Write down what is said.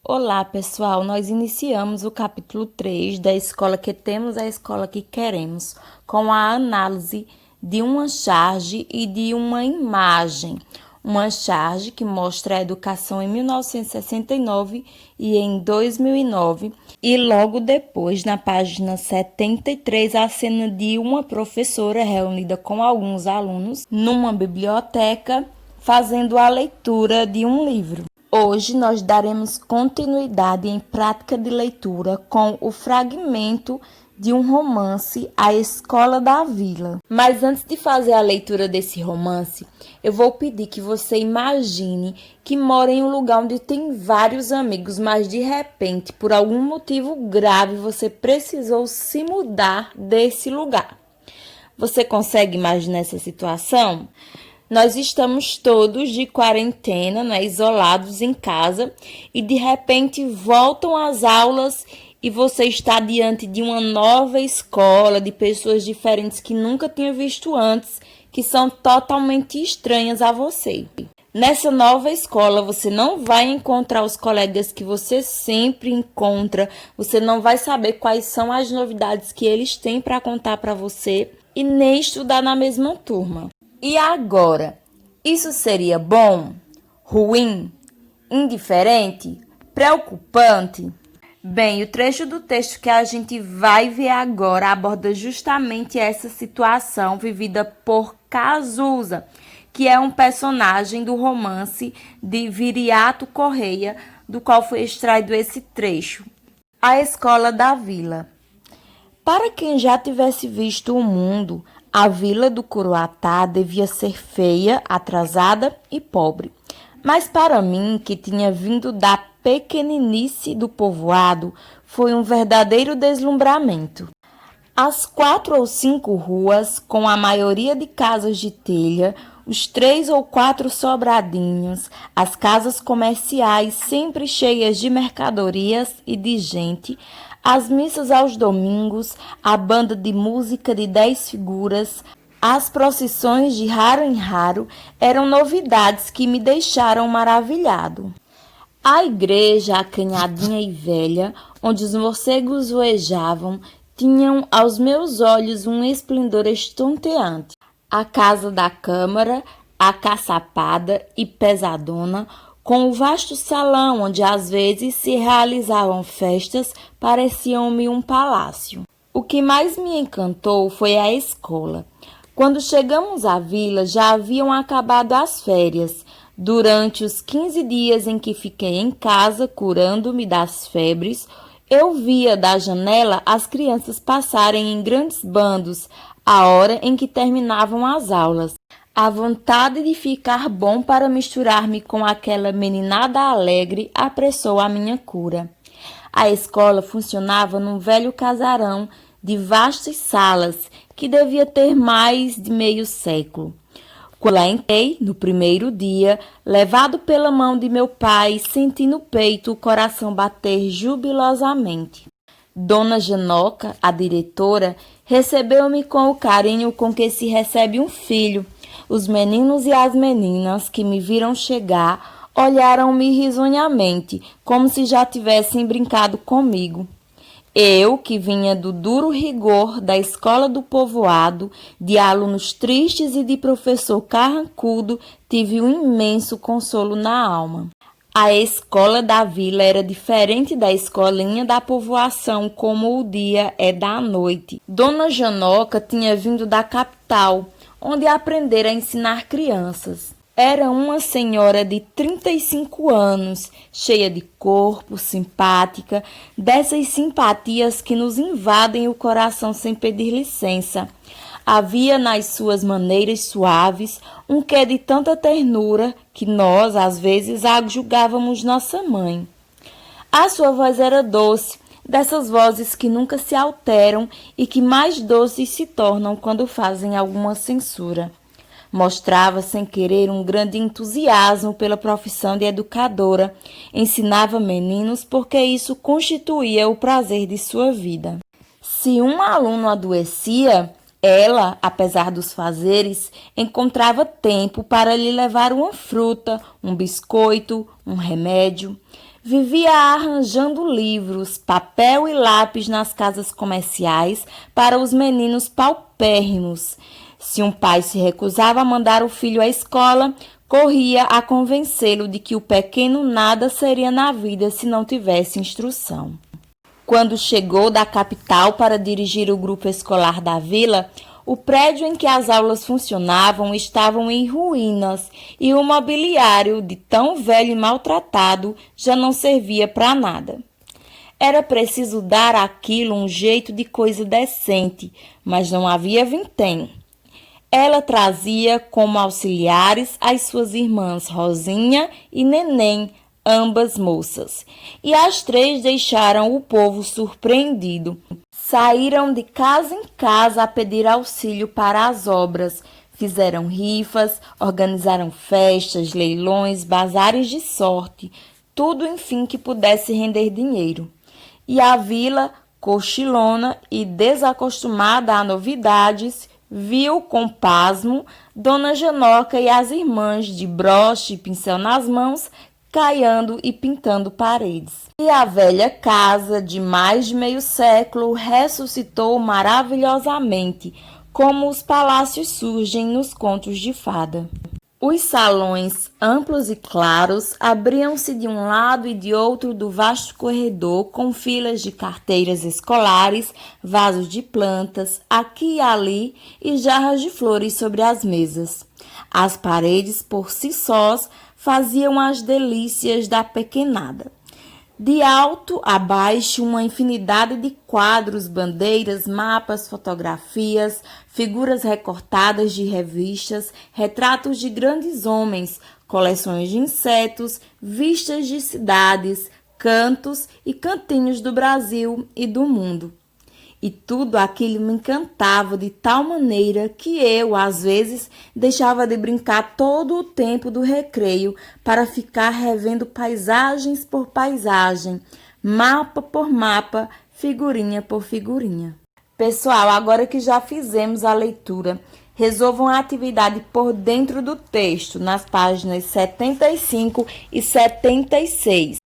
Olá, pessoal! Nós iniciamos o capítulo 3 da Escola que Temos, a Escola que Queremos, com a análise de uma charge e de uma imagem. Uma charge que mostra a educação em 1969 e em 2009, e logo depois, na página 73, a cena de uma professora reunida com alguns alunos numa biblioteca, fazendo a leitura de um livro. Hoje nós daremos continuidade em prática de leitura com o fragmento de um romance, A Escola da Vila. Mas antes de fazer a leitura desse romance, eu vou pedir que você imagine que mora em um lugar onde tem vários amigos, mas de repente, por algum motivo grave, você precisou se mudar desse lugar. Você consegue imaginar essa situação? Nós estamos todos de quarentena, isolados em casa, e de repente voltam as aulas e você está diante de uma nova escola, de pessoas diferentes que nunca tinha visto antes, que são totalmente estranhas a você. Nessa nova escola, você não vai encontrar os colegas que você sempre encontra, você não vai saber quais são as novidades que eles têm para contar para você e nem estudar na mesma turma. E agora, isso seria bom, ruim, indiferente, preocupante? Bem, o trecho do texto que a gente vai ver agora aborda justamente essa situação vivida por Cazuza, que é um personagem do romance de Viriato Correia, do qual foi extraído esse trecho. A Escola da Vila. Para quem já tivesse visto o mundo, a vila do Curuatá devia ser feia, atrasada e pobre. Mas para mim, que tinha vindo da pequeninice do povoado, foi um verdadeiro deslumbramento. As 4 ou 5 ruas, com a maioria de casas de telha, os 3 ou 4 sobradinhos, as casas comerciais sempre cheias de mercadorias e de gente, as missas aos domingos, a banda de música de 10 figuras, as procissões de raro em raro eram novidades que me deixaram maravilhado. A igreja acanhadinha e velha, onde os morcegos voejavam, tinham aos meus olhos um esplendor estonteante. A casa da câmara, acaçapada e pesadona, com o vasto salão onde às vezes se realizavam festas, pareciam-me um palácio. O que mais me encantou foi a escola. Quando chegamos à vila, já haviam acabado as férias. Durante os 15 dias em que fiquei em casa, curando-me das febres, eu via da janela as crianças passarem em grandes bandos, a hora em que terminavam as aulas. A vontade de ficar bom para misturar-me com aquela meninada alegre apressou a minha cura. A escola funcionava num velho casarão de vastas salas que devia ter mais de meio século. Quando lá entrei, no primeiro dia, levado pela mão de meu pai, senti no peito o coração bater jubilosamente. Dona Janoca, a diretora, recebeu-me com o carinho com que se recebe um filho. Os meninos e as meninas que me viram chegar olharam-me risonhamente, como se já tivessem brincado comigo. Eu, que vinha do duro rigor da escola do povoado, de alunos tristes e de professor carrancudo, tive um imenso consolo na alma. A escola da vila era diferente da escolinha da povoação, como o dia é da noite. Dona Janoca tinha vindo da capital, onde aprendera a ensinar crianças. Era uma senhora de 35 anos, cheia de corpo, simpática, dessas simpatias que nos invadem o coração sem pedir licença. Havia nas suas maneiras suaves um quê de tanta ternura que nós, às vezes, a julgávamos nossa mãe. A sua voz era doce, dessas vozes que nunca se alteram e que mais doces se tornam quando fazem alguma censura. Mostrava sem querer um grande entusiasmo pela profissão de educadora. Ensinava meninos porque isso constituía o prazer de sua vida. Se um aluno adoecia, ela, apesar dos fazeres, encontrava tempo para lhe levar uma fruta, um biscoito, um remédio. Vivia arranjando livros, papel e lápis nas casas comerciais para os meninos paupérrimos. Se um pai se recusava a mandar o filho à escola, corria a convencê-lo de que o pequeno nada seria na vida se não tivesse instrução. Quando chegou da capital para dirigir o grupo escolar da vila, o prédio em que as aulas funcionavam estava em ruínas e o mobiliário, de tão velho e maltratado, já não servia para nada. Era preciso dar àquilo um jeito de coisa decente, mas não havia vintém. Ela trazia como auxiliares as suas irmãs Rosinha e Neném, ambas moças, e as três deixaram o povo surpreendido. Saíram de casa em casa a pedir auxílio para as obras, fizeram rifas, organizaram festas, leilões, bazares de sorte, tudo enfim que pudesse render dinheiro. E a vila, cochilona e desacostumada a novidades, viu com pasmo Dona Janoca e as irmãs de broche e pincel nas mãos, caiando e pintando paredes. E a velha casa, de mais de meio século, ressuscitou maravilhosamente, como os palácios surgem nos contos de fada. Os salões, amplos e claros, abriam-se de um lado e de outro do vasto corredor, com filas de carteiras escolares, vasos de plantas, aqui e ali, e jarras de flores sobre as mesas. As paredes, por si sós, faziam as delícias da pequenada. De alto a baixo, uma infinidade de quadros, bandeiras, mapas, fotografias, figuras recortadas de revistas, retratos de grandes homens, coleções de insetos, vistas de cidades, cantos e cantinhos do Brasil e do mundo. E tudo aquilo me encantava de tal maneira que eu, às vezes, deixava de brincar todo o tempo do recreio para ficar revendo paisagens por paisagem, mapa por mapa, figurinha por figurinha. Pessoal, agora que já fizemos a leitura, resolvam a atividade por dentro do texto, nas páginas 75 e 76.